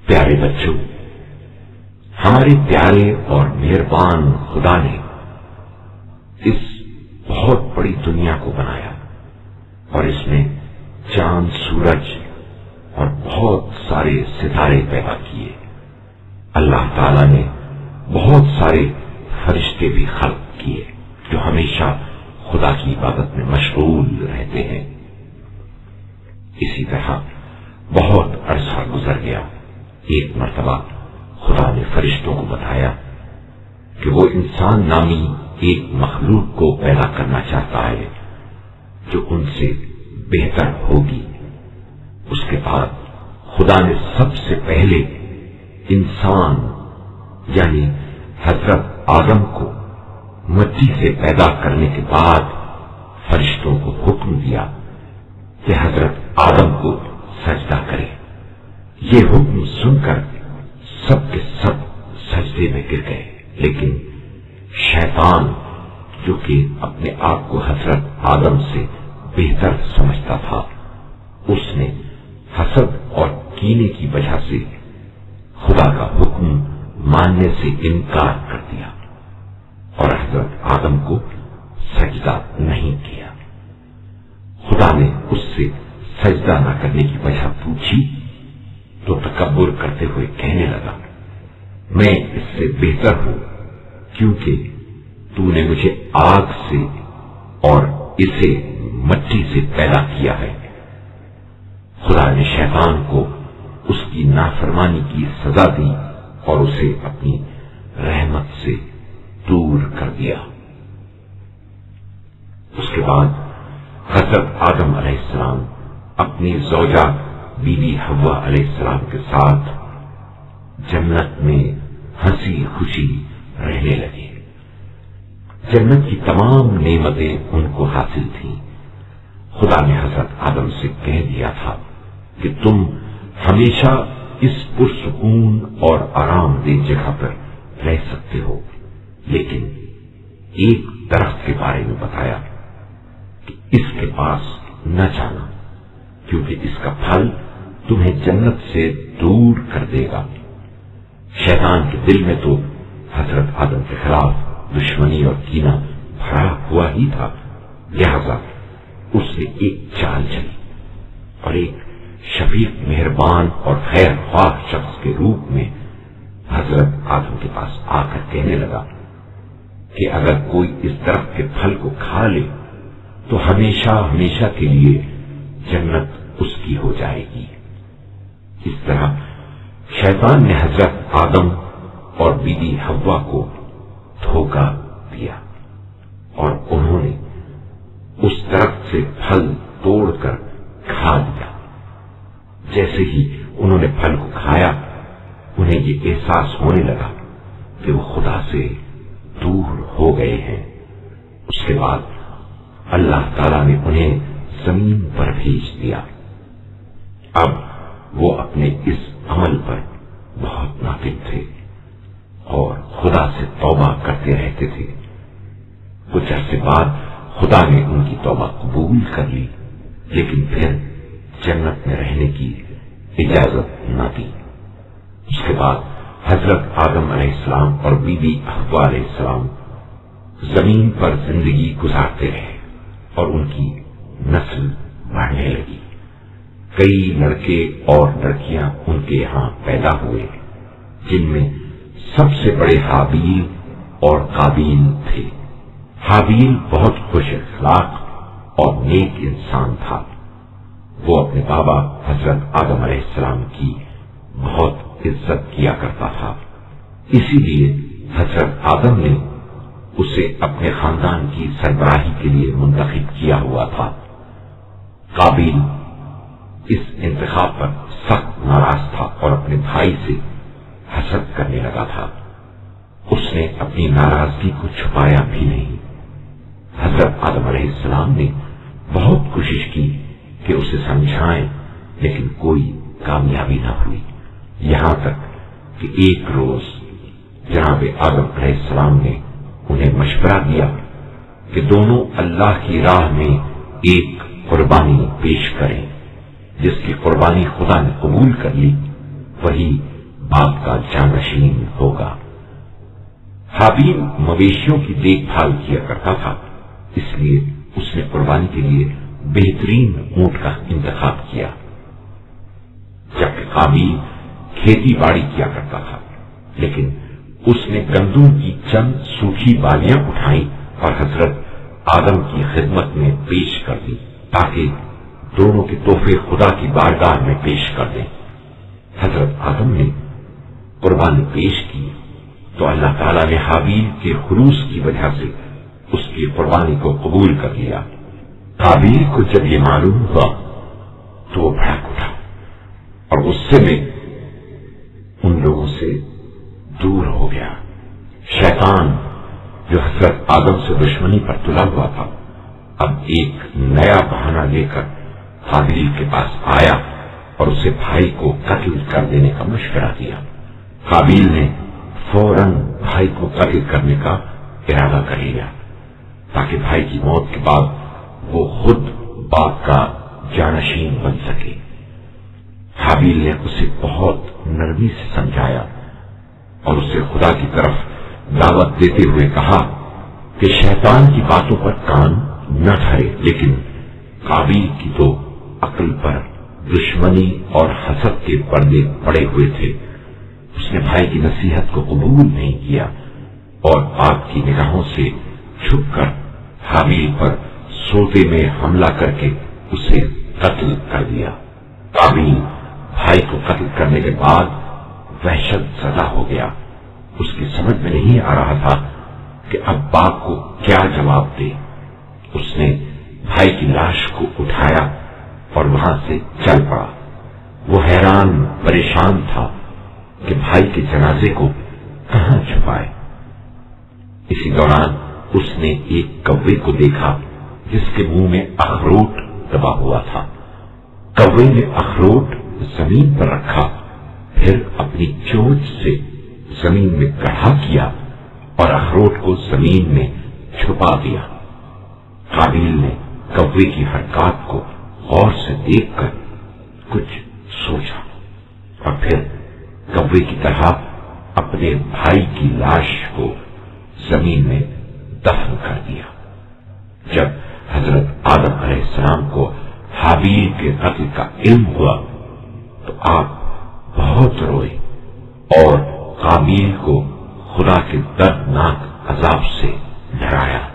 پیارے بچوں، ہمارے پیارے اور مہربان خدا نے اس بہت بڑی دنیا کو بنایا اور اس میں چاند، سورج اور بہت سارے ستارے پیدا کیے۔ اللہ تعالی نے بہت سارے فرشتے بھی خلق کیے جو ہمیشہ خدا کی عبادت میں مشغول رہتے ہیں۔ اسی طرح بہت عرصہ گزر گیا، ایک مرتبہ خدا نے فرشتوں کو بتایا کہ وہ انسان نامی ایک مخلوق کو پیدا کرنا چاہتا ہے جو ان سے بہتر ہوگی۔ اس کے بعد خدا نے سب سے پہلے انسان یعنی حضرت آدم کو مٹی سے پیدا کرنے کے بعد فرشتوں کو حکم دیا کہ حضرت آدم کو سجدہ کرے۔ یہ حکم سن کر سب کے سب سجدے میں گر گئے، لیکن شیطان جو کہ اپنے آپ کو حضرت آدم سے بہتر سمجھتا تھا، اس نے حسد اور کینے کی وجہ سے خدا کا حکم ماننے سے انکار کر دیا اور حضرت آدم کو سجدہ نہیں کیا۔ خدا نے اس سے سجدہ نہ کرنے کی وجہ پوچھی تو تکبر کرتے ہوئے کہنے لگا، میں اس سے بہتر ہوں کیونکہ تو نے مجھے آگ سے اور اسے مٹی سے پیدا کیا ہے۔ خدا نے شیطان کو اس کی نافرمانی کی سزا دی اور اسے اپنی رحمت سے دور کر دیا۔ اس کے بعد حضرت آدم علیہ السلام اپنی زوجہ بی بی حوا علیہ السلام کے ساتھ جنت میں ہنسی خوشی رہنے لگے۔ جنت کی تمام نعمتیں ان کو حاصل تھیں۔ خدا نے حضرت آدم سے کہہ دیا تھا کہ تم ہمیشہ اس پرسکون اور آرام دہ جگہ پر رہ سکتے ہو، لیکن ایک درخت کے بارے میں بتایا کہ اس کے پاس نہ جانا کیونکہ اس کا پھل تمہیں جنت سے دور کر دے گا۔ شیطان کے دل میں تو حضرت آدم کے خلاف دشمنی اور کینہ بھرا ہوا ہی تھا، لہذا اس نے ایک چال چلی اور ایک شفیق، مہربان اور خیر خواہ شخص کے روپ میں حضرت آدم کے پاس آ کر کہنے لگا کہ اگر کوئی اس درخت کے پھل کو کھا لے تو ہمیشہ ہمیشہ کے لیے جنت اس کی ہو جائے گی۔ اس طرح شیطان نے حضرت آدم اور بی بی حوا کو دھوکہ دیا اور انہوں نے اس درخت سے پھل توڑ کر کھا لیا۔ جیسے ہی انہوں نے پھل کو کھایا، انہیں یہ احساس ہونے لگا کہ وہ خدا سے دور ہو گئے ہیں۔ اس کے بعد اللہ تعالی نے انہیں زمین پر بھیج دیا۔ اب وہ اپنے اس عمل پر بہت ناقص تھے اور خدا سے توبہ کرتے رہتے تھے۔ کچھ عرصے بعد خدا نے ان کی توبہ قبول کر لی، لیکن پھر جنت میں رہنے کی اجازت نہ دی۔ اس کے بعد حضرت آدم علیہ السلام اور بی بی حوا علیہ السلام زمین پر زندگی گزارتے رہے اور ان کی نسل بڑھنے لگی۔ کئی لڑکے اور لڑکیاں ان کے یہاں پیدا ہوئے، جن میں سب سے بڑے حابیل اور قابیل تھے۔ حابیل بہت خوش اخلاق اور نیک انسان تھا۔ وہ اپنے بابا حضرت آدم علیہ السلام کی بہت عزت کیا کرتا تھا، اسی لیے حضرت آدم نے اسے اپنے خاندان کی سربراہی کے لیے منتخب کیا ہوا تھا۔ قابیل اس انتخاب پر سخت ناراض تھا اور اپنے بھائی سے حسد کرنے لگا تھا۔ اس نے اپنی ناراضگی کو چھپایا بھی نہیں۔ حضرت آدم علیہ السلام نے بہت کوشش کی کہ اسے سمجھائیں، لیکن کوئی کامیابی نہ ہوئی، یہاں تک کہ ایک روز جناب آدم علیہ السلام نے انہیں مشورہ دیا کہ دونوں اللہ کی راہ میں ایک قربانی پیش کریں۔ جس کی قربانی خدا نے قبول کر لی، وہی باپ کا جانشین ہوگا۔ حابیل مویشیوں کی دیکھ بھال کیا کرتا تھا، اس لیے اس نے قربانی کے لیے بہترین اونٹ کا انتخاب کیا، جبکہ قابیل کھیتی باڑی کیا کرتا تھا، لیکن اس نے گندم کی چند سوکھی بالیاں اٹھائیں اور حضرت آدم کی خدمت میں پیش کر دی تاکہ دونوں کے تحفے خدا کی بارگاہ میں پیش کر دیں۔ حضرت آدم نے قربانی پیش کی تو اللہ تعالیٰ نے حابیل کے خلوص کی وجہ سے اس کی قربانی کو قبول کر لیا۔ قابیل کو جب یہ معلوم ہوا تو وہ بھڑک اٹھا اور غصے میں ان لوگوں سے دور ہو گیا۔ شیطان جو حضرت آدم سے دشمنی پر تلا ہوا تھا، اب ایک نیا بہانہ لے کر قابیل کے پاس آیا اور اسے بھائی کو قتل کر دینے کا مشورہ دیا۔ قابیل نے فوراً بھائی کو قتل کرنے کا ارادہ کر لیا تاکہ بھائی کی موت کے بعد وہ خود باپ کا جانشین بن سکے۔ حابیل نے اسے بہت نرمی سے سمجھایا اور اسے خدا کی طرف دعوت دیتے ہوئے کہا کہ شیطان کی باتوں پر کان نہ دھرے، لیکن قابیل کی تو عقل پر دشمنی اور حسد کے پردے پڑے ہوئے تھے۔ اس نے بھائی کی نصیحت کو قبول نہیں کیا اور آپ کی نگاہوں سے چھپ کر حابیل پر سوتے میں حملہ کر کے اسے قتل کر دیا۔ قابیل بھائی کو قتل کرنے کے بعد وحشت زدہ ہو گیا۔ اس کی سمجھ میں نہیں آ رہا تھا کہ اب باپ کو کیا جواب دے۔ اس نے بھائی کی لاش کو اٹھایا اور وہاں سے چل پڑا۔ وہ حیران پریشان تھا کہ بھائی کے جنازے کو کہاں چھپائے۔ اسی دوران اس نے ایک کوے کو دیکھا جس کے منہ میں اخروٹ دبا ہوا تھا۔ کوے نے اخروٹ زمین پر رکھا، پھر اپنی چونچ سے زمین میں گڑھا کیا اور اخروٹ کو زمین میں چھپا دیا۔ قابیل نے کوے کی حرکات کو غور سے دیکھ کر کچھ سوچا اور پھر کوے کی طرح اپنے بھائی کی لاش کو زمین میں دفن کر دیا۔ جب حضرت آدم علیہ السلام کو حابیل کے قتل کا علم ہوا تو آپ بہت روئے اور قابیل کو خدا کے دردناک عذاب سے ڈرایا۔